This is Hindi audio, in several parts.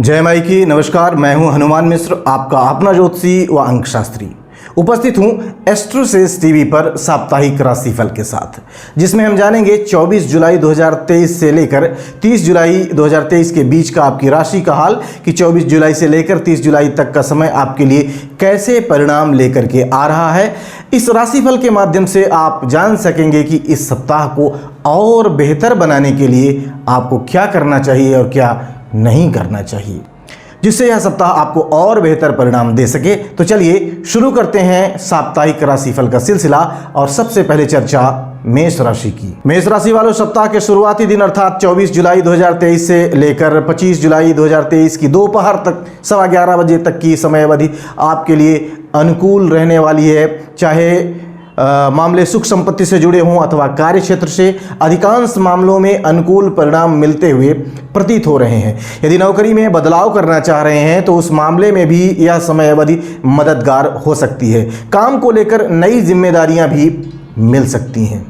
जय माई की। नमस्कार, मैं हूं हनुमान मिश्र, आपका अपना ज्योतिषी व अंक शास्त्री। उपस्थित हूं एस्ट्रोसेज टीवी पर साप्ताहिक राशिफल के साथ, जिसमें हम जानेंगे 24 जुलाई 2023 से लेकर 30 जुलाई 2023 के बीच का आपकी राशि का हाल कि 24 जुलाई से लेकर 30 जुलाई तक का समय आपके लिए कैसे परिणाम लेकर के आ रहा है। इस राशिफल के माध्यम से आप जान सकेंगे कि इस सप्ताह को और बेहतर बनाने के लिए आपको क्या करना चाहिए और क्या नहीं करना चाहिए, जिससे यह सप्ताह आपको और बेहतर परिणाम दे सके। तो चलिए शुरू करते हैं साप्ताहिक राशिफल का सिलसिला। और सबसे पहले चर्चा मेष राशि की। मेष राशि वालों, सप्ताह के शुरुआती दिन अर्थात 24 जुलाई 2023 से लेकर 25 जुलाई 2023 की दोपहर तक 11:15 बजे तक की समय अवधि आपके लिए अनुकूल रहने वाली है। चाहे मामले सुख संपत्ति से जुड़े हों अथवा कार्य क्षेत्र से, अधिकांश मामलों में अनुकूल परिणाम मिलते हुए प्रतीत हो रहे हैं। यदि नौकरी में बदलाव करना चाह रहे हैं तो उस मामले में भी यह समय अवधि मददगार हो सकती है। काम को लेकर नई जिम्मेदारियां भी मिल सकती हैं।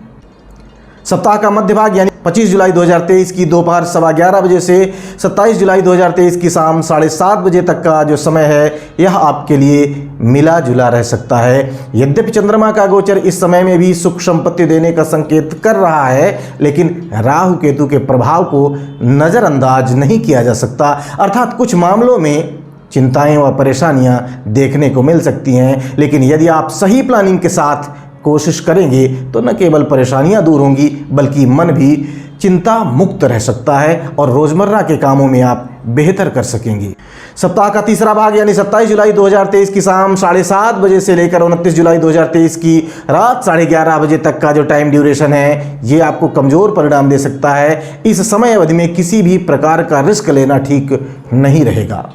सप्ताह का मध्य भाग यानी 25 जुलाई 2023 की दोपहर 11:15 बजे से 27 जुलाई 2023 की शाम 7:30 बजे तक का जो समय है, यह आपके लिए मिला जुला रह सकता है। यद्यपि चंद्रमा का गोचर इस समय में भी सुख संपत्ति देने का संकेत कर रहा है, लेकिन राहु केतु के प्रभाव को नज़रअंदाज नहीं किया जा सकता। अर्थात कुछ मामलों में चिंताएं व परेशानियां देखने को मिल सकती हैं, लेकिन यदि आप सही प्लानिंग के साथ कोशिश करेंगे तो न केवल परेशानियां दूर होंगी बल्कि मन भी चिंता मुक्त रह सकता है और रोजमर्रा के कामों में आप बेहतर कर सकेंगे। सप्ताह का तीसरा भाग यानी 27 जुलाई 2023 की शाम 7:30 बजे से लेकर 29 जुलाई 2023 की रात 11:30 बजे तक का जो टाइम ड्यूरेशन है, ये आपको कमजोर परिणाम दे सकता है। इस समय अवधि में किसी भी प्रकार का रिस्क लेना ठीक नहीं रहेगा।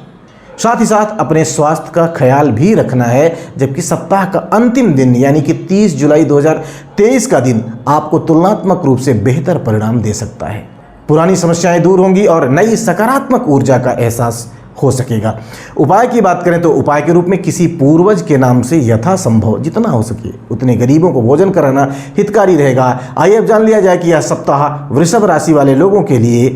साथ ही साथ अपने स्वास्थ्य का ख्याल भी रखना है, जबकि सप्ताह का अंतिम दिन यानी कि 30 जुलाई 2023 का दिन आपको तुलनात्मक रूप से बेहतर परिणाम दे सकता है। पुरानी समस्याएं दूर होंगी और नई सकारात्मक ऊर्जा का एहसास हो सकेगा। उपाय की बात करें तो उपाय के रूप में किसी पूर्वज के नाम से यथासंभव जितना हो सके उतने गरीबों को भोजन कराना हितकारी रहेगा। आइए अब जान लिया जाए कि यह सप्ताह वृषभ राशि वाले लोगों के लिए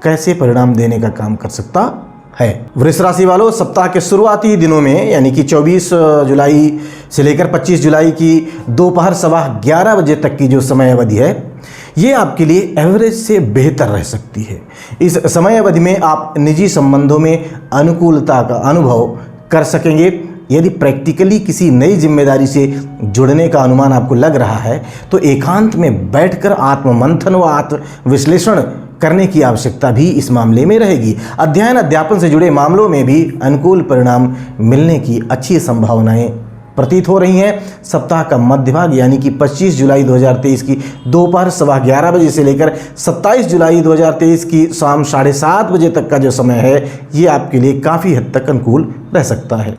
कैसे परिणाम देने का काम कर सकता है। वृष राशि वालों, सप्ताह के शुरुआती दिनों में यानी कि 24 जुलाई से लेकर 25 जुलाई की दोपहर 11:15 बजे तक की जो समय अवधि है, ये आपके लिए एवरेज से बेहतर रह सकती है। इस समय अवधि में आप निजी संबंधों में अनुकूलता का अनुभव कर सकेंगे। यदि प्रैक्टिकली किसी नई जिम्मेदारी से जुड़ने का अनुमान आपको लग रहा है तो एकांत में बैठकर आत्ममंथन व आत्मविश्लेषण करने की आवश्यकता भी इस मामले में रहेगी। अध्ययन अध्यापन से जुड़े मामलों में भी अनुकूल परिणाम मिलने की अच्छी संभावनाएं प्रतीत हो रही हैं। सप्ताह का मध्य भाग यानी कि 25 जुलाई 2023 की दोपहर 11:15 बजे से लेकर 27 जुलाई 2023 की शाम 7:30 बजे तक का जो समय है, ये आपके लिए काफ़ी हद तक अनुकूल रह सकता है।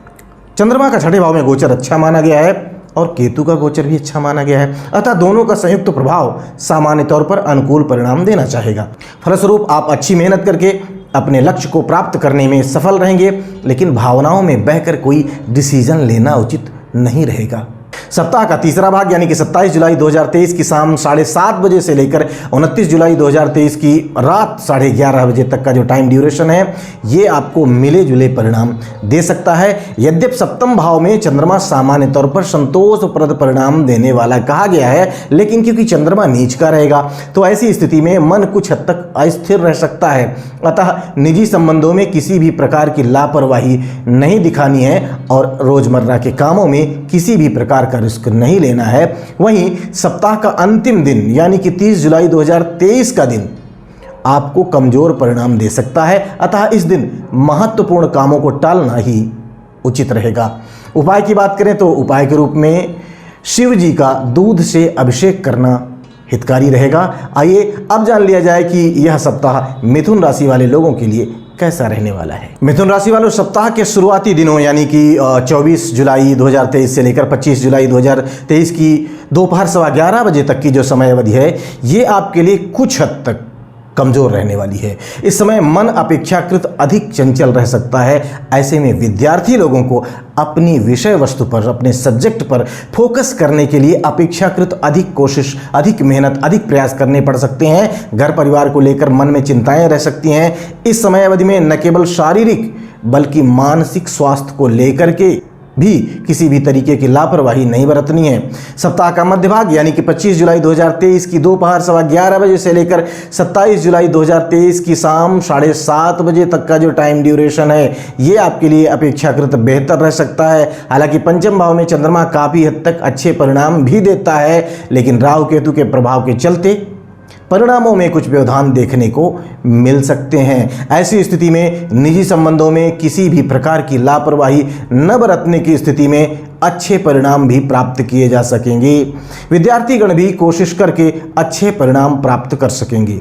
चंद्रमा का छठे भाव में गोचर अच्छा माना गया है और केतु का गोचर भी अच्छा माना गया है, अतः दोनों का संयुक्त प्रभाव सामान्य तौर पर अनुकूल परिणाम देना चाहेगा। फलस्वरूप आप अच्छी मेहनत करके अपने लक्ष्य को प्राप्त करने में सफल रहेंगे, लेकिन भावनाओं में बहकर कोई डिसीजन लेना उचित नहीं रहेगा। सप्ताह का तीसरा भाग यानी कि 27 जुलाई 2023 की शाम 7:30 बजे से लेकर 29 जुलाई 2023 की रात 11:30 बजे तक का जो टाइम ड्यूरेशन है, ये आपको मिले जुले परिणाम दे सकता है। यद्यपि सप्तम भाव में चंद्रमा सामान्य तौर पर संतोषप्रद परिणाम देने वाला कहा गया है, लेकिन क्योंकि चंद्रमा नीच का रहेगा तो ऐसी स्थिति में मन कुछ हद तक अस्थिर रह सकता है। अतः निजी संबंधों में किसी भी प्रकार की लापरवाही नहीं दिखानी है और रोजमर्रा के कामों में किसी भी प्रकार का रिस्क नहीं लेना है। वहीं सप्ताह का अंतिम दिन यानी कि 30 जुलाई 2023 का दिन आपको कमजोर परिणाम दे सकता है, अतः इस दिन महत्वपूर्ण कामों को टालना ही उचित रहेगा। उपाय की बात करें तो उपाय के रूप में शिव जी का दूध से अभिषेक करना हितकारी रहेगा। आइए अब जान लिया जाए कि यह सप्ताह मिथुन राशि वाले लोगों के लिए कैसा रहने वाला है। मिथुन राशि वालों, सप्ताह के शुरुआती दिनों यानी कि 24 जुलाई 2023 से लेकर 25 जुलाई 2023 की दोपहर 11:15 बजे तक की जो समय अवधि है, ये आपके लिए कुछ हद तक कमजोर रहने वाली है। इस समय मन अपेक्षाकृत अधिक चंचल रह सकता है। ऐसे में विद्यार्थी लोगों को अपनी विषय वस्तु पर, अपने सब्जेक्ट पर फोकस करने के लिए अपेक्षाकृत अधिक कोशिश, अधिक मेहनत, अधिक प्रयास करने पड़ सकते हैं। घर परिवार को लेकर मन में चिंताएं रह सकती हैं। इस समय अवधि में न केवल शारीरिक बल्कि मानसिक स्वास्थ्य को लेकर के भी किसी भी तरीके की लापरवाही नहीं बरतनी है। सप्ताह का मध्य भाग यानी कि 25 जुलाई 2023 की दोपहर 11:15 बजे से लेकर 27 जुलाई 2023 की शाम 7:30 बजे तक का जो टाइम ड्यूरेशन है, ये आपके लिए अपेक्षाकृत बेहतर रह सकता है। हालांकि पंचम भाव में चंद्रमा काफ़ी हद तक अच्छे परिणाम भी देता है, लेकिन राहु केतु के प्रभाव के चलते परिणामों में कुछ व्यवधान देखने को मिल सकते हैं। ऐसी स्थिति में निजी संबंधों में किसी भी प्रकार की लापरवाही न बरतने की स्थिति में अच्छे परिणाम भी प्राप्त किए जा सकेंगे। विद्यार्थीगण भी कोशिश करके अच्छे परिणाम प्राप्त कर सकेंगे।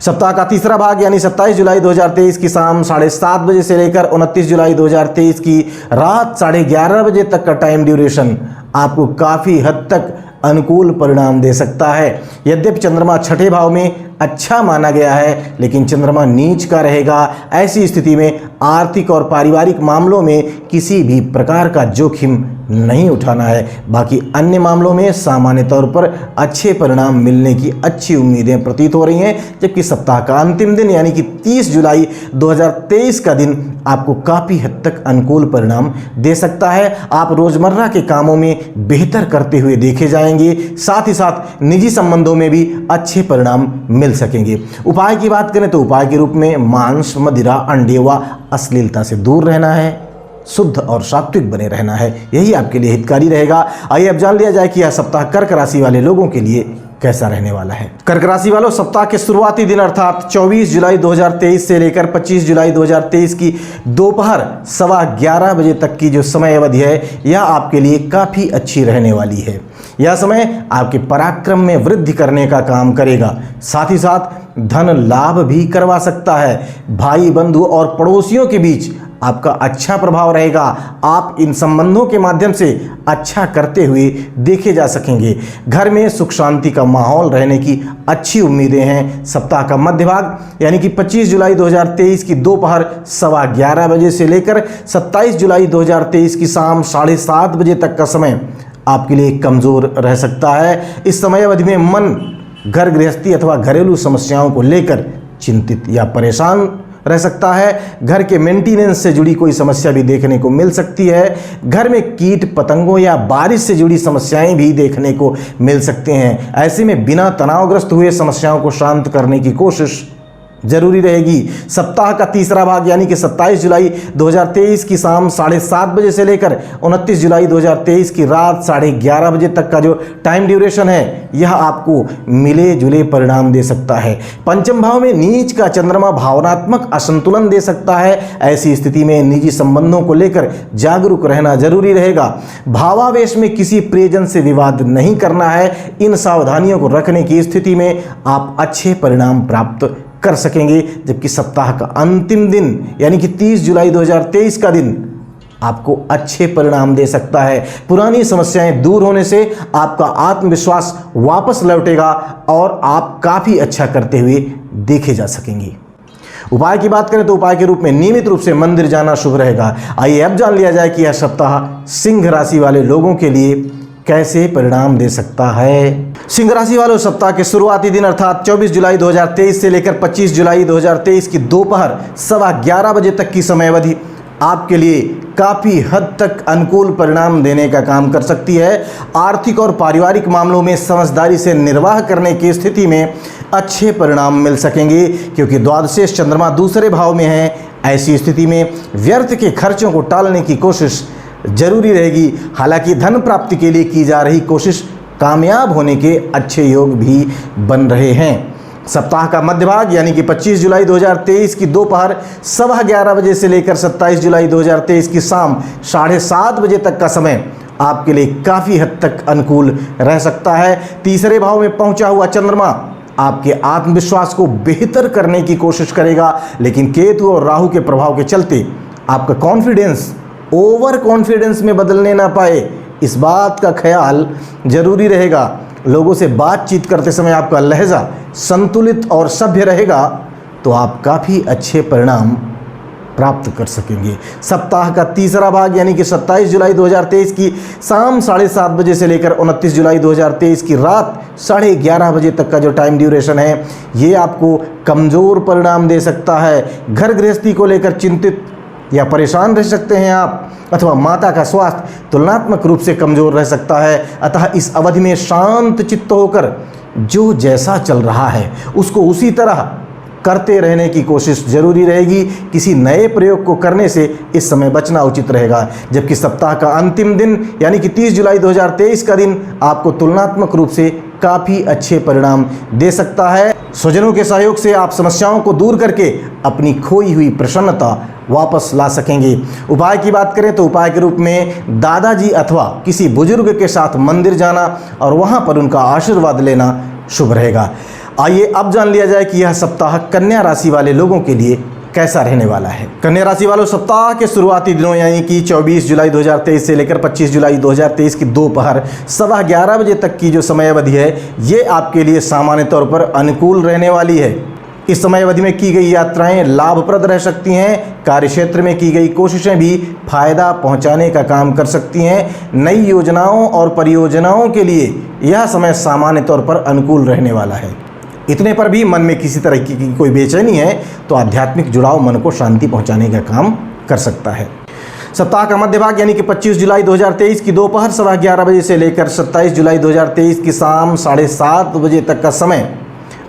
सप्ताह का तीसरा भाग यानी 27 जुलाई 2023 की शाम 7:30 बजे से लेकर 29 जुलाई 2023 की रात 11:30 बजे तक का टाइम ड्यूरेशन आपको काफ़ी हद तक अनुकूल परिणाम दे सकता है। यद्यपि चंद्रमा छठे भाव में अच्छा माना गया है, लेकिन चंद्रमा नीच का रहेगा। ऐसी स्थिति में आर्थिक और पारिवारिक मामलों में किसी भी प्रकार का जोखिम नहीं उठाना है। बाकी अन्य मामलों में सामान्य तौर पर अच्छे परिणाम मिलने की अच्छी उम्मीदें प्रतीत हो रही हैं। जबकि सप्ताह का अंतिम दिन यानी कि 30 जुलाई 2023 का दिन आपको काफ़ी हद तक अनुकूल परिणाम दे सकता है। आप रोजमर्रा के कामों में बेहतर करते हुए देखे जाएंगे। साथ ही साथ निजी संबंधों में भी अच्छे परिणाम मिल सकेंगे। उपाय की बात करें तो उपाय के रूप में मांस, मदिरा, अंडे व अश्लीलता से दूर रहना है, शुद्ध और सात्विक बने रहना है। यही आपके लिए हितकारी रहेगा। आइए अब जान लिया जाए कि यह सप्ताह कर्क राशि वाले लोगों के लिए कैसा रहने वाला है। कर्क राशि वालों, सप्ताह के शुरुआती दिन अर्थात 24 जुलाई 2023 से लेकर 25 जुलाई 2023 की दोपहर 11:15 बजे तक की जो समय अवधि है, यह आपके लिए काफ़ी अच्छी रहने वाली है। यह समय आपके पराक्रम में वृद्धि करने का काम करेगा। साथ ही साथ धन लाभ भी करवा सकता है। भाई, बंधु और पड़ोसियों के बीच आपका अच्छा प्रभाव रहेगा। आप इन संबंधों के माध्यम से अच्छा करते हुए देखे जा सकेंगे। घर में सुख शांति का माहौल रहने की अच्छी उम्मीदें हैं। सप्ताह का मध्य भाग यानी कि 25 जुलाई 2023 की दोपहर 11:15 बजे से लेकर 27 जुलाई 2023 की शाम 7:30 बजे तक का समय आपके लिए कमज़ोर रह सकता है। इस समय अवधि में मन घर गृहस्थी अथवा घरेलू समस्याओं को लेकर चिंतित या परेशान रह सकता है। घर के मेंटेनेंस से जुड़ी कोई समस्या भी देखने को मिल सकती है। घर में कीट पतंगों या बारिश से जुड़ी समस्याएं भी देखने को मिल सकते हैं। ऐसे में बिना तनावग्रस्त हुए समस्याओं को शांत करने की कोशिश जरूरी रहेगी। सप्ताह का तीसरा भाग यानी कि 27 जुलाई 2023 की शाम 7:30 बजे से लेकर 29 जुलाई 2023 की रात 11:30 बजे तक का जो टाइम ड्यूरेशन है, यह आपको मिले जुले परिणाम दे सकता है। पंचम भाव में नीच का चंद्रमा भावनात्मक असंतुलन दे सकता है। ऐसी स्थिति में निजी संबंधों को लेकर जागरूक रहना जरूरी रहेगा। भावावेश में किसी प्रियजन से विवाद नहीं करना है। इन सावधानियों को रखने की स्थिति में आप अच्छे परिणाम प्राप्त कर सकेंगे। जबकि सप्ताह का अंतिम दिन यानी कि 30 जुलाई 2023 का दिन आपको अच्छे परिणाम दे सकता है। पुरानी समस्याएं दूर होने से आपका आत्मविश्वास वापस लौटेगा और आप काफ़ी अच्छा करते हुए देखे जा सकेंगे। उपाय की बात करें तो उपाय के रूप में नियमित रूप से मंदिर जाना शुभ रहेगा। आइए अब जान लिया जाए कि यह सप्ताह सिंह राशि वाले लोगों के लिए कैसे परिणाम दे सकता है। सिंह राशि वालों, सप्ताह के शुरुआती दिन अर्थात 24 जुलाई 2023 से लेकर 25 जुलाई 2023 की दोपहर 11:15 बजे तक की समय अवधि आपके लिए काफ़ी हद तक अनुकूल परिणाम देने का काम कर सकती है। आर्थिक और पारिवारिक मामलों में समझदारी से निर्वाह करने की स्थिति में अच्छे परिणाम मिल सकेंगे, क्योंकि द्वादशेष चंद्रमा दूसरे भाव में है। ऐसी स्थिति में व्यर्थ के खर्चों को टालने की कोशिश जरूरी रहेगी। हालांकि धन प्राप्ति के लिए की जा रही कोशिश कामयाब होने के अच्छे योग भी बन रहे हैं। सप्ताह का मध्य भाग यानी कि 25 जुलाई 2023 की दोपहर 11:15 बजे से लेकर 27 जुलाई 2023 की शाम 7:30 बजे तक का समय आपके लिए काफ़ी हद तक अनुकूल रह सकता है। तीसरे भाव में पहुंचा हुआ चंद्रमा आपके आत्मविश्वास को बेहतर करने की कोशिश करेगा, लेकिन केतु और राहु के प्रभाव के चलते आपका कॉन्फिडेंस ओवर कॉन्फिडेंस में बदलने ना पाए, इस बात का ख्याल जरूरी रहेगा। लोगों से बातचीत करते समय आपका लहजा संतुलित और सभ्य रहेगा तो आप काफ़ी अच्छे परिणाम प्राप्त कर सकेंगे। सप्ताह का तीसरा भाग यानी कि 27 जुलाई 2023 की शाम 7:30 बजे से लेकर 29 जुलाई 2023 की रात 11:30 बजे तक का जो टाइम ड्यूरेशन है ये आपको कमज़ोर परिणाम दे सकता है। घर गृहस्थी को लेकर चिंतित या परेशान रह सकते हैं आप, अथवा माता का स्वास्थ्य तुलनात्मक रूप से कमज़ोर रह सकता है। अतः इस अवधि में शांत चित्त होकर जो जैसा चल रहा है उसको उसी तरह करते रहने की कोशिश जरूरी रहेगी। किसी नए प्रयोग को करने से इस समय बचना उचित रहेगा। जबकि सप्ताह का अंतिम दिन यानी कि 30 जुलाई 2023 का दिन आपको तुलनात्मक रूप से काफ़ी अच्छे परिणाम दे सकता है। स्वजनों के सहयोग से आप समस्याओं को दूर करके अपनी खोई हुई प्रसन्नता वापस ला सकेंगे। उपाय की बात करें तो उपाय के रूप में दादाजी अथवा किसी बुजुर्ग के साथ मंदिर जाना और वहां पर उनका आशीर्वाद लेना शुभ रहेगा। आइए अब जान लिया जाए कि यह सप्ताह कन्या राशि वाले लोगों के लिए कैसा रहने वाला है। कन्या राशि वालों, सप्ताह के शुरुआती दिनों यानी कि 24 जुलाई 2023 से लेकर 25 जुलाई 2023 की दोपहर 11:15 बजे तक की जो समय अवधि है ये आपके लिए सामान्य तौर पर अनुकूल रहने वाली है। इस समय अवधि में की गई यात्राएं लाभप्रद रह सकती हैं। कार्यक्षेत्र में की गई कोशिशें भी फायदा पहुंचाने का काम कर सकती हैं। नई योजनाओं और परियोजनाओं के लिए यह समय सामान्य तौर पर अनुकूल रहने वाला है। इतने पर भी मन में किसी तरह की कोई बेचैनी है तो आध्यात्मिक जुड़ाव मन को शांति पहुंचाने का काम कर सकता है। सप्ताह का मध्य भाग यानी कि 25 जुलाई 2023 की दोपहर 11:15 बजे से लेकर 27 जुलाई 2023 की शाम 7:30 बजे तक का समय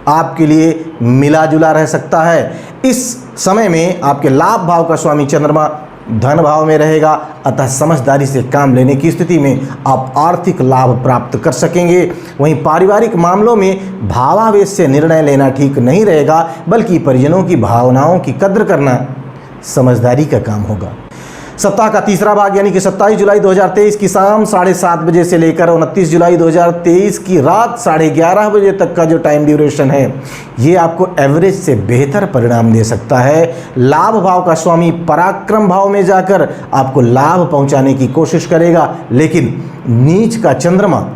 आपके लिए मिला जुला रह सकता है। इस समय में आपके लाभ भाव का स्वामी चंद्रमा धन भाव में रहेगा। अतः समझदारी से काम लेने की स्थिति में आप आर्थिक लाभ प्राप्त कर सकेंगे। वहीं पारिवारिक मामलों में भावावेश से निर्णय लेना ठीक नहीं रहेगा, बल्कि परिजनों की भावनाओं की कद्र करना समझदारी का काम होगा। सप्ताह का तीसरा भाग यानी कि 27 जुलाई 2023 की शाम 7:30 बजे से लेकर 29 जुलाई 2023 की रात 11:30 बजे तक का जो टाइम ड्यूरेशन है ये आपको एवरेज से बेहतर परिणाम दे सकता है। लाभ भाव का स्वामी पराक्रम भाव में जाकर आपको लाभ पहुंचाने की कोशिश करेगा, लेकिन नीच का चंद्रमा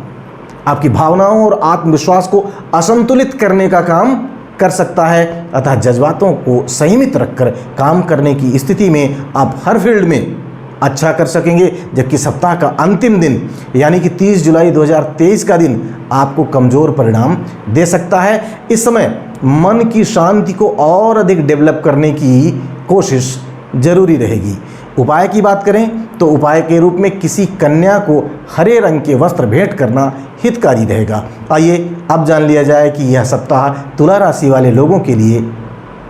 आपकी भावनाओं और आत्मविश्वास को असंतुलित करने का काम कर सकता है। अतः जज्बातों को संयमित रखकर काम करने की स्थिति में आप हर फील्ड में अच्छा कर सकेंगे। जबकि सप्ताह का अंतिम दिन यानी कि 30 जुलाई 2023 का दिन आपको कमज़ोर परिणाम दे सकता है। इस समय मन की शांति को और अधिक डेवलप करने की कोशिश जरूरी रहेगी। उपाय की बात करें तो उपाय के रूप में किसी कन्या को हरे रंग के वस्त्र भेंट करना हितकारी रहेगा। आइए अब जान लिया जाए कि यह सप्ताह तुला राशि वाले लोगों के लिए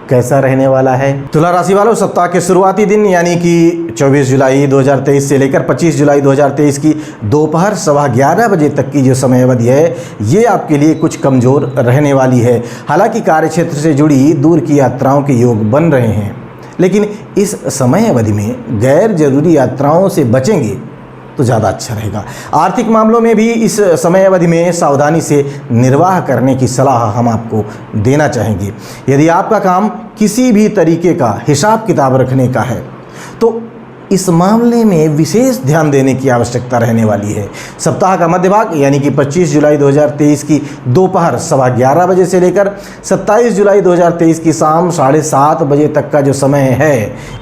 कैसा रहने वाला है। तुला राशि वालों, सप्ताह के शुरुआती दिन यानी कि 24 जुलाई 2023 से लेकर 25 जुलाई 2023 की दोपहर 11:15 बजे तक की जो समय अवधि है ये आपके लिए कुछ कमज़ोर रहने वाली है। हालांकि कार्यक्षेत्र से जुड़ी दूर की यात्राओं के योग बन रहे हैं, लेकिन इस समय अवधि में गैर जरूरी यात्राओं से बचेंगे तो ज़्यादा अच्छा रहेगा। आर्थिक मामलों में भी इस समय अवधि में सावधानी से निर्वाह करने की सलाह हम आपको देना चाहेंगे। यदि आपका काम किसी भी तरीके का हिसाब किताब रखने का है तो इस मामले में विशेष ध्यान देने की आवश्यकता रहने वाली है। सप्ताह का मध्य भाग यानी कि 25 जुलाई 2023 की दोपहर 11:15 बजे से लेकर 27 जुलाई 2023 की शाम 7:30 बजे तक का जो समय है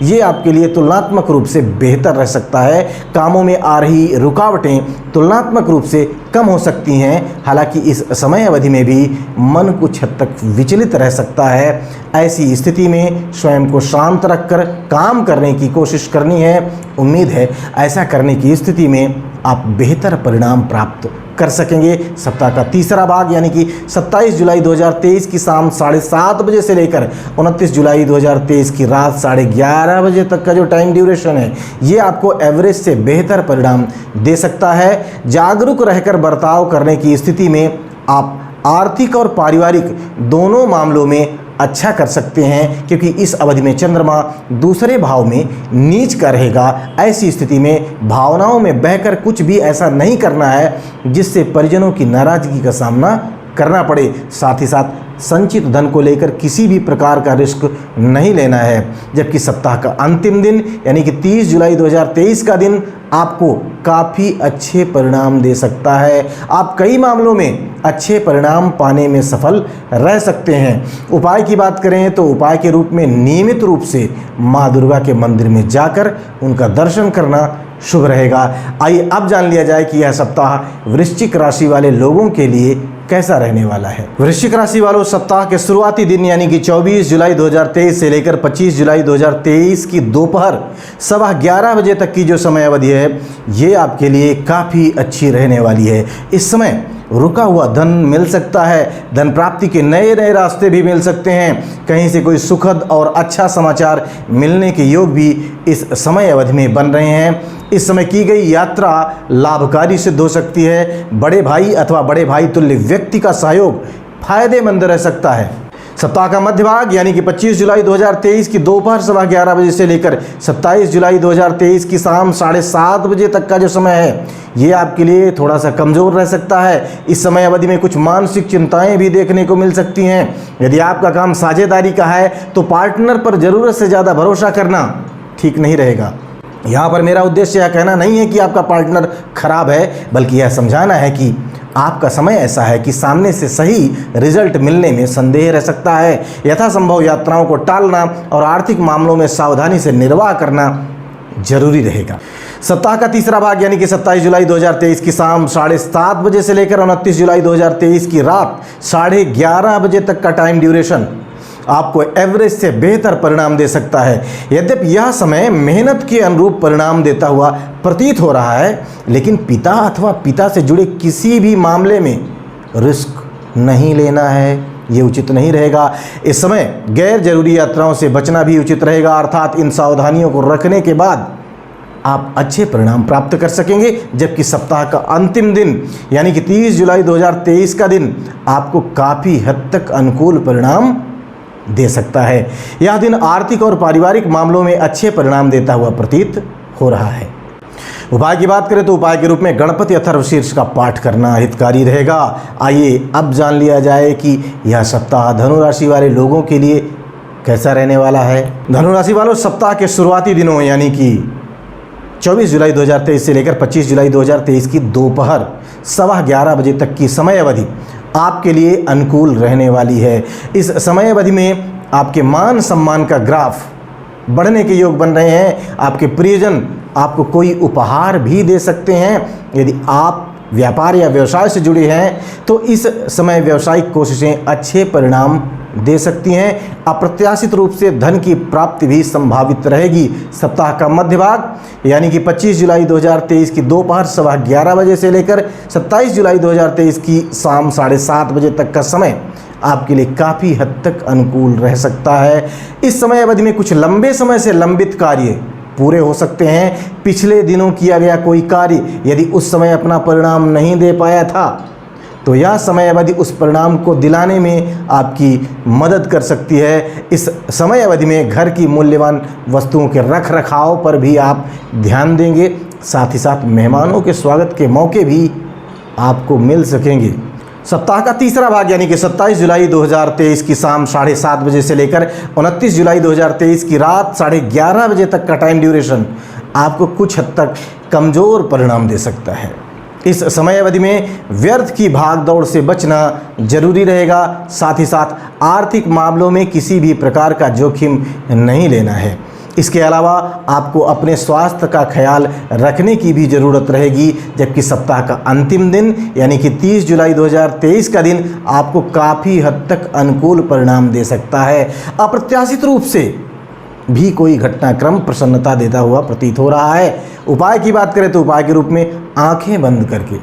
ये आपके लिए तुलनात्मक रूप से बेहतर रह सकता है। कामों में आ रही रुकावटें तुलनात्मक रूप से कम हो सकती हैं। हालांकि इस समय अवधि में भी मन कुछ हद तक विचलित रह सकता है। ऐसी स्थिति में स्वयं को शांत रखकर काम करने की कोशिश करनी है। उम्मीद है ऐसा करने की स्थिति में आप बेहतर परिणाम प्राप्त कर सकेंगे। सप्ताह का तीसरा भाग यानी कि 27 जुलाई 2023 की शाम 7:30 बजे से लेकर 29 जुलाई 2023 की रात 11:30 बजे तक का जो टाइम ड्यूरेशन है ये आपको एवरेज से बेहतर परिणाम दे सकता है। जागरूक रहकर बर्ताव करने की स्थिति में आप आर्थिक और पारिवारिक दोनों मामलों में अच्छा कर सकते हैं, क्योंकि इस अवधि में चंद्रमा दूसरे भाव में नीच का रहेगा। ऐसी स्थिति में भावनाओं में बहकर कुछ भी ऐसा नहीं करना है जिससे परिजनों की नाराजगी का सामना करना पड़े। साथ ही साथ संचित धन को लेकर किसी भी प्रकार का रिस्क नहीं लेना है। जबकि सप्ताह का अंतिम दिन यानी कि 30 जुलाई 2023 का दिन आपको काफ़ी अच्छे परिणाम दे सकता है। आप कई मामलों में अच्छे परिणाम पाने में सफल रह सकते हैं। उपाय की बात करें तो उपाय के रूप में नियमित रूप से माँ दुर्गा के मंदिर में जाकर उनका दर्शन करना शुभ रहेगा। आइए अब जान लिया जाए कि यह सप्ताह वृश्चिक राशि वाले लोगों के लिए कैसा रहने वाला है। वृश्चिक राशि वालों, सप्ताह के शुरुआती दिन यानी कि 24 जुलाई 2023 से लेकर 25 जुलाई 2023 की दोपहर 11:15 बजे तक की जो समय अवधि है ये आपके लिए काफ़ी अच्छी रहने वाली है। इस समय रुका हुआ धन मिल सकता है। धन प्राप्ति के नए नए रास्ते भी मिल सकते हैं। कहीं से कोई सुखद और अच्छा समाचार मिलने के योग भी इस समय अवधि में बन रहे हैं। इस समय की गई यात्रा लाभकारी सिद्ध हो सकती है। बड़े भाई अथवा बड़े भाई तुल्य व्यक्ति का सहयोग फायदेमंद रह सकता है। सप्ताह का मध्य भाग यानी कि 25 जुलाई 2023 की दोपहर 11:15 बजे से लेकर 27 जुलाई 2023 की शाम 7:30 बजे तक का जो समय है ये आपके लिए थोड़ा सा कमज़ोर रह सकता है। इस समय अवधि में कुछ मानसिक चिंताएं भी देखने को मिल सकती हैं। यदि आपका काम साझेदारी का है तो पार्टनर पर ज़रूरत से ज़्यादा भरोसा करना ठीक नहीं रहेगा। यहाँ पर मेरा उद्देश्य यह कहना नहीं है कि आपका पार्टनर खराब है, बल्कि यह समझाना है कि आपका समय ऐसा है कि सामने से सही रिजल्ट मिलने में संदेह रह सकता है। यथासंभव यात्राओं को टालना और आर्थिक मामलों में सावधानी से निर्वाह करना जरूरी रहेगा। सप्ताह का तीसरा भाग यानी कि 27 जुलाई 2023 की शाम 7:30 बजे से लेकर 29 जुलाई 2023 की रात 11:30 बजे तक का टाइम ड्यूरेशन आपको एवरेज से बेहतर परिणाम दे सकता है। यद्यपि यह समय मेहनत के अनुरूप परिणाम देता हुआ प्रतीत हो रहा है, लेकिन पिता अथवा पिता से जुड़े किसी भी मामले में रिस्क नहीं लेना है, ये उचित नहीं रहेगा। इस समय गैर जरूरी यात्राओं से बचना भी उचित रहेगा। अर्थात इन सावधानियों को रखने के बाद आप अच्छे परिणाम प्राप्त कर सकेंगे। जबकि सप्ताह का अंतिम दिन यानी कि 30 जुलाई 2023 का दिन आपको काफ़ी हद तक अनुकूल परिणाम दे सकता है। यह दिन आर्थिक और पारिवारिक मामलों में अच्छे परिणाम देता हुआ प्रतीत हो रहा है। उपाय की बात करें तो उपाय के रूप में गणपति अथर्वशीर्ष का पाठ करना हितकारी रहेगा। आइए अब जान लिया जाए कि यह सप्ताह धनु राशि वाले लोगों के लिए कैसा रहने वाला है। धनु राशि वालों, सप्ताह के शुरुआती दिनों यानी कि 24 जुलाई 2023 से लेकर 25 जुलाई 2023 की दोपहर 11:15 बजे तक की समय अवधि आपके लिए अनुकूल रहने वाली है। इस समय अवधि में आपके मान सम्मान का ग्राफ बढ़ने के योग बन रहे हैं। आपके प्रियजन आपको कोई उपहार भी दे सकते हैं। यदि आप व्यापार या व्यवसाय से जुड़े हैं तो इस समय व्यावसायिक कोशिशें अच्छे परिणाम दे सकती हैं। अप्रत्याशित रूप से धन की प्राप्ति भी संभावित रहेगी। सप्ताह का मध्य भाग यानी कि 25 जुलाई 2023 की दोपहर 11:15 बजे से लेकर 27 जुलाई 2023 की शाम 7:30 बजे तक का समय आपके लिए काफ़ी हद तक अनुकूल रह सकता है। इस समय अवधि में कुछ लंबे समय से लंबित कार्य पूरे हो सकते हैं। पिछले दिनों किया गया कोई कार्य यदि उस समय अपना परिणाम नहीं दे पाया था तो यह समय अवधि उस परिणाम को दिलाने में आपकी मदद कर सकती है। इस समय अवधि में घर की मूल्यवान वस्तुओं के रख रखाव पर भी आप ध्यान देंगे। साथ ही साथ मेहमानों के स्वागत के मौके भी आपको मिल सकेंगे। सप्ताह का तीसरा भाग यानी कि 27 जुलाई 2023 की शाम 7:30 बजे से लेकर 29 जुलाई 2023 की रात 11:30 बजे तक का टाइम ड्यूरेशन आपको कुछ हद तक कमज़ोर परिणाम दे सकता है। इस समय अवधि में व्यर्थ की भाग दौड़ से बचना जरूरी रहेगा। साथ ही साथ आर्थिक मामलों में किसी भी प्रकार का जोखिम नहीं लेना है। इसके अलावा आपको अपने स्वास्थ्य का ख्याल रखने की भी ज़रूरत रहेगी। जबकि सप्ताह का अंतिम दिन यानी कि 30 जुलाई 2023 का दिन आपको काफ़ी हद तक अनुकूल परिणाम दे सकता है। अप्रत्याशित रूप से भी कोई घटनाक्रम प्रसन्नता देता हुआ प्रतीत हो रहा है। उपाय की बात करें तो उपाय के रूप में आंखें बंद करके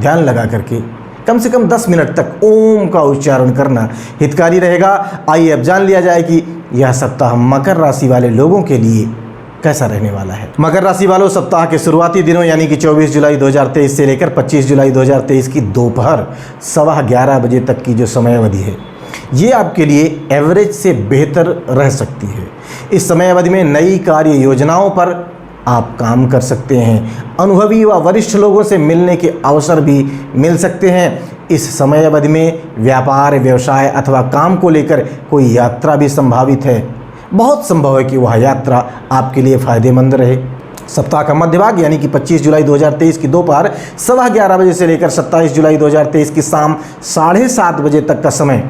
ध्यान लगा करके कम से कम 10 मिनट तक ओम का उच्चारण करना हितकारी रहेगा। आइए अब जान लिया जाए कि यह सप्ताह मकर राशि वाले लोगों के लिए कैसा रहने वाला है। मकर राशि वालों, सप्ताह के शुरुआती दिनों यानी कि 24 जुलाई 2023 से लेकर 25 जुलाई 2023 की दोपहर 11:15 बजे तक की जो समय अवधि है ये आपके लिए एवरेज से बेहतर रह सकती है। इस समय अवधि में नई कार्य योजनाओं पर आप काम कर सकते हैं। अनुभवी व वरिष्ठ लोगों से मिलने के अवसर भी मिल सकते हैं। इस समय अवधि में व्यापार, व्यवसाय अथवा काम को लेकर कोई यात्रा भी संभावित है। बहुत संभव है कि वह यात्रा आपके लिए फायदेमंद रहे। सप्ताह का मध्य भाग यानी कि 25 जुलाई 2023 की दोपहर 11:15 बजे से लेकर 27 जुलाई 2023 की शाम 7:30 बजे तक का समय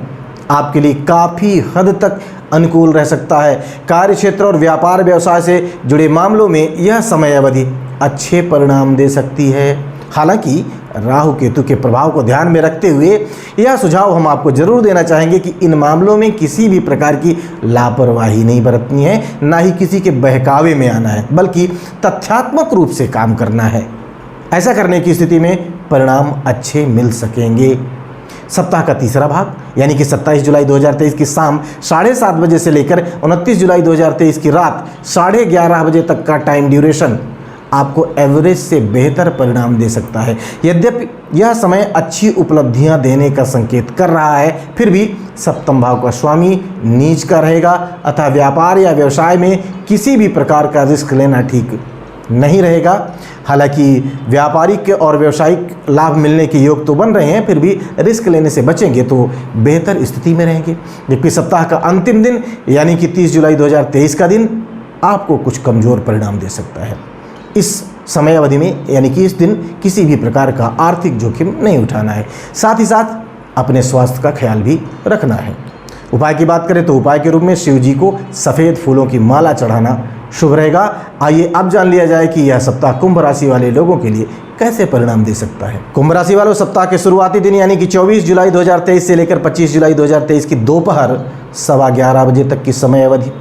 आपके लिए काफ़ी हद तक अनुकूल रह सकता है। कार्य क्षेत्र और व्यापार व्यवसाय से जुड़े मामलों में यह समय अवधि अच्छे परिणाम दे सकती है। हालांकि राहु केतु के प्रभाव को ध्यान में रखते हुए यह सुझाव हम आपको जरूर देना चाहेंगे कि इन मामलों में किसी भी प्रकार की लापरवाही नहीं बरतनी है, ना ही किसी के बहकावे में आना है, बल्कि तथ्यात्मक रूप से काम करना है। ऐसा करने की स्थिति में परिणाम अच्छे मिल सकेंगे। सप्ताह का तीसरा भाग यानी कि 27 जुलाई 2023 की शाम 7:30 बजे से लेकर 29 जुलाई 2023 की रात 11:30 बजे तक का टाइम ड्यूरेशन आपको एवरेज से बेहतर परिणाम दे सकता है। यद्यपि यह समय अच्छी उपलब्धियां देने का संकेत कर रहा है, फिर भी सप्तम भाव का स्वामी नीच का रहेगा, अतः व्यापार या व्यवसाय में किसी भी प्रकार का रिस्क लेना ठीक नहीं रहेगा। हालांकि व्यापारिक और व्यावसायिक लाभ मिलने के योग तो बन रहे हैं, फिर भी रिस्क लेने से बचेंगे तो बेहतर स्थिति में रहेंगे। जबकि सप्ताह का अंतिम दिन यानी कि 30 जुलाई 2023 का दिन आपको कुछ कमज़ोर परिणाम दे सकता है। इस समय अवधि में यानी कि इस दिन किसी भी प्रकार का आर्थिक जोखिम नहीं उठाना है। साथ ही साथ अपने स्वास्थ्य का ख्याल भी रखना है। उपाय की बात करें तो उपाय के रूप में शिव जी को सफ़ेद फूलों की माला चढ़ाना शुभ रहेगा। आइए अब जान लिया जाए कि यह सप्ताह कुंभ राशि वाले लोगों के लिए कैसे परिणाम दे सकता है। कुंभ राशि वालों, सप्ताह के शुरुआती दिन यानी कि 24 जुलाई 2023 से लेकर 25 जुलाई 2023 की दोपहर 11:15 बजे तक की समय अवधि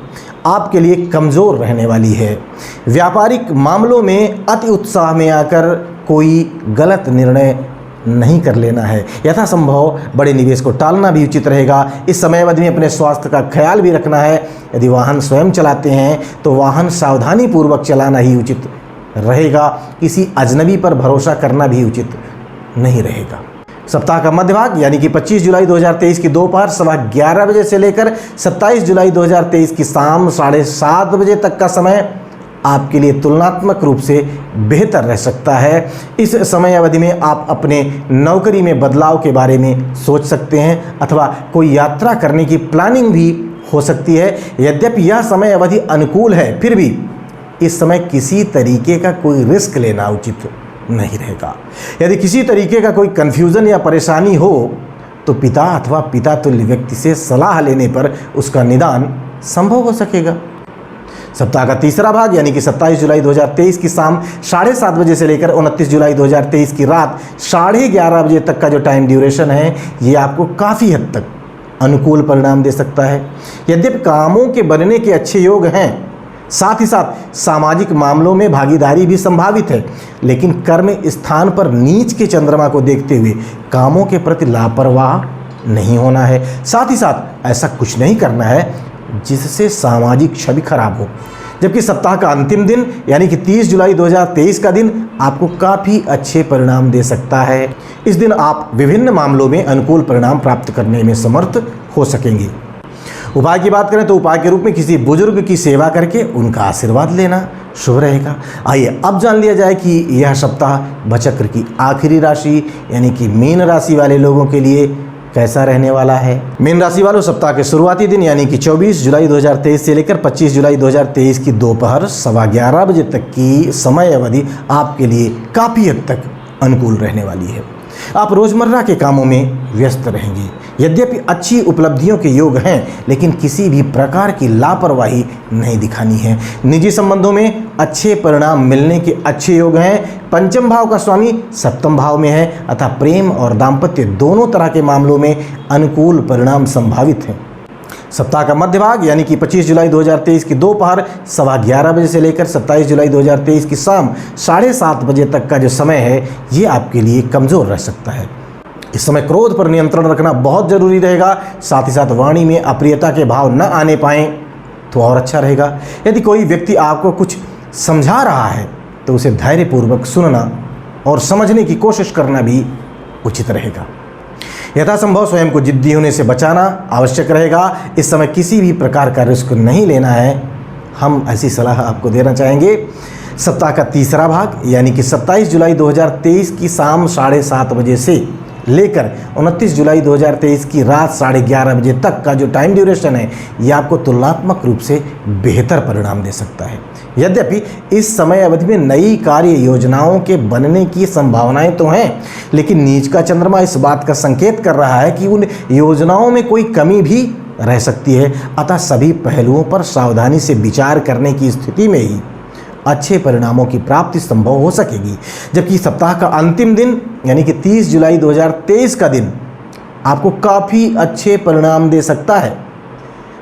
आपके लिए कमज़ोर रहने वाली है। व्यापारिक मामलों में अति उत्साह में आकर कोई गलत निर्णय नहीं कर लेना है। यथासंभव बड़े निवेश को टालना भी उचित रहेगा। इस समय अवधि में अपने स्वास्थ्य का ख्याल भी रखना है। यदि वाहन स्वयं चलाते हैं तो वाहन सावधानी पूर्वक चलाना ही उचित रहेगा। किसी अजनबी पर भरोसा करना भी उचित नहीं रहेगा। सप्ताह का मध्य भाग यानी कि 25 जुलाई 2023 की दोपहर 11:15 बजे से लेकर 27 जुलाई 2023 की शाम 7:30 बजे तक का समय आपके लिए तुलनात्मक रूप से बेहतर रह सकता है। इस समय अवधि में आप अपने नौकरी में बदलाव के बारे में सोच सकते हैं अथवा कोई यात्रा करने की प्लानिंग भी हो सकती है। यद्यपि यह समय अवधि अनुकूल है, फिर भी इस समय किसी तरीके का कोई रिस्क लेना उचित नहीं रहेगा। यदि किसी तरीके का कोई कन्फ्यूज़न या परेशानी हो तो पिता अथवा पिता तुल्य व्यक्ति से सलाह लेने पर उसका निदान संभव हो सकेगा। सप्ताह का तीसरा भाग यानी कि 27 जुलाई 2023 की शाम 7:30 बजे से लेकर 29 जुलाई 2023 की रात 11:30 बजे तक का जो टाइम ड्यूरेशन है, ये आपको काफ़ी हद तक अनुकूल परिणाम दे सकता है। यद्यपि कामों के बनने के अच्छे योग हैं, साथ ही साथ सामाजिक मामलों में भागीदारी भी संभावित है, लेकिन कर्म स्थान पर नीच के चंद्रमा को देखते हुए कामों के प्रति लापरवाह नहीं होना है। साथ ही साथ ऐसा कुछ नहीं करना है जिससे सामाजिक छवि खराब हो। जबकि सप्ताह का अंतिम दिन यानी कि 30 जुलाई 2023 का दिन आपको काफ़ी अच्छे परिणाम दे सकता है। इस दिन आप विभिन्न मामलों में अनुकूल परिणाम प्राप्त करने में समर्थ हो सकेंगे। उपाय की बात करें तो उपाय के रूप में किसी बुजुर्ग की सेवा करके उनका आशीर्वाद लेना शुभ रहेगा। आइए अब जान लिया जाए कि यह सप्ताह भचक्र की आखिरी राशि यानी कि मीन राशि वाले लोगों के लिए कैसा रहने वाला है। मीन राशि वालों, सप्ताह के शुरुआती दिन यानी कि 24 जुलाई 2023 से लेकर 25 जुलाई 2023 की दोपहर 11:15 बजे तक की समय अवधि आपके लिए काफ़ी हद तक अनुकूल रहने वाली है। आप रोज़मर्रा के कामों में व्यस्त रहेंगे। यद्यपि अच्छी उपलब्धियों के योग हैं, लेकिन किसी भी प्रकार की लापरवाही नहीं दिखानी है। निजी संबंधों में अच्छे परिणाम मिलने के अच्छे योग हैं। पंचम भाव का स्वामी सप्तम भाव में है, अतः प्रेम और दाम्पत्य दोनों तरह के मामलों में अनुकूल परिणाम संभावित हैं। सप्ताह का मध्य भाग यानी कि 25 जुलाई 2023 की दोपहर 11:15 बजे से लेकर 27 जुलाई 2023 की शाम 7:30 बजे तक का जो समय है, ये आपके लिए कमज़ोर रह सकता है। इस समय क्रोध पर नियंत्रण रखना बहुत ज़रूरी रहेगा। साथ ही साथ वाणी में अप्रियता के भाव न आने पाएँ तो और अच्छा रहेगा। यदि कोई व्यक्ति आपको कुछ समझा रहा है तो उसे धैर्यपूर्वक सुनना और समझने की कोशिश करना भी उचित रहेगा। यथासंभव स्वयं को जिद्दी होने से बचाना आवश्यक रहेगा। इस समय किसी भी प्रकार का रिस्क नहीं लेना है, हम ऐसी सलाह आपको देना चाहेंगे। सप्ताह का तीसरा भाग यानी कि 27 जुलाई 2023 की शाम 7:30 बजे से लेकर 29 जुलाई 2023 की रात 11:30 बजे तक का जो टाइम ड्यूरेशन है, ये आपको तुलनात्मक रूप से बेहतर परिणाम दे सकता है। यद्यपि इस समय अवधि में नई कार्य योजनाओं के बनने की संभावनाएं तो हैं, लेकिन नीच का चंद्रमा इस बात का संकेत कर रहा है कि उन योजनाओं में कोई कमी भी रह सकती है। अतः सभी पहलुओं पर सावधानी से विचार करने की स्थिति में ही अच्छे परिणामों की प्राप्ति संभव हो सकेगी। जबकि सप्ताह का अंतिम दिन यानी कि 30 जुलाई 2023 का दिन आपको काफ़ी अच्छे परिणाम दे सकता है।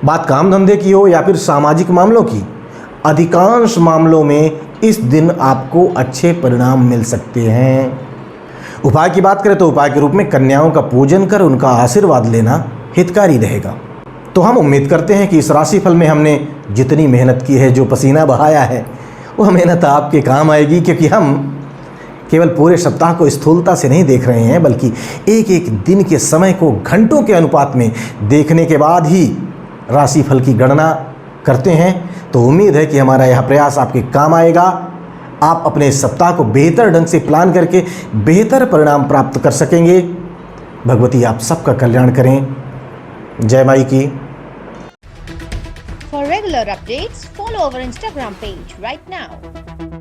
बात काम धंधे की हो या फिर सामाजिक मामलों की, अधिकांश मामलों में इस दिन आपको अच्छे परिणाम मिल सकते हैं। उपाय की बात करें तो उपाय के रूप में कन्याओं का पूजन कर उनका आशीर्वाद लेना हितकारी रहेगा। तो हम उम्मीद करते हैं कि इस राशिफल में हमने जितनी मेहनत की है, जो पसीना बहाया है, वह मेहनत आपके काम आएगी, क्योंकि हम केवल पूरे सप्ताह को स्थूलता से नहीं देख रहे हैं, बल्कि एक एक दिन के समय को घंटों के अनुपात में देखने के बाद ही राशिफल की गणना करते हैं। तो उम्मीद है कि हमारा यह प्रयास आपके काम आएगा। आप अपने सप्ताह को बेहतर ढंग से प्लान करके बेहतर परिणाम प्राप्त कर सकेंगे। भगवती आप सबका कल्याण करें। जय माई की। For regular updates, follow our Instagram page right now.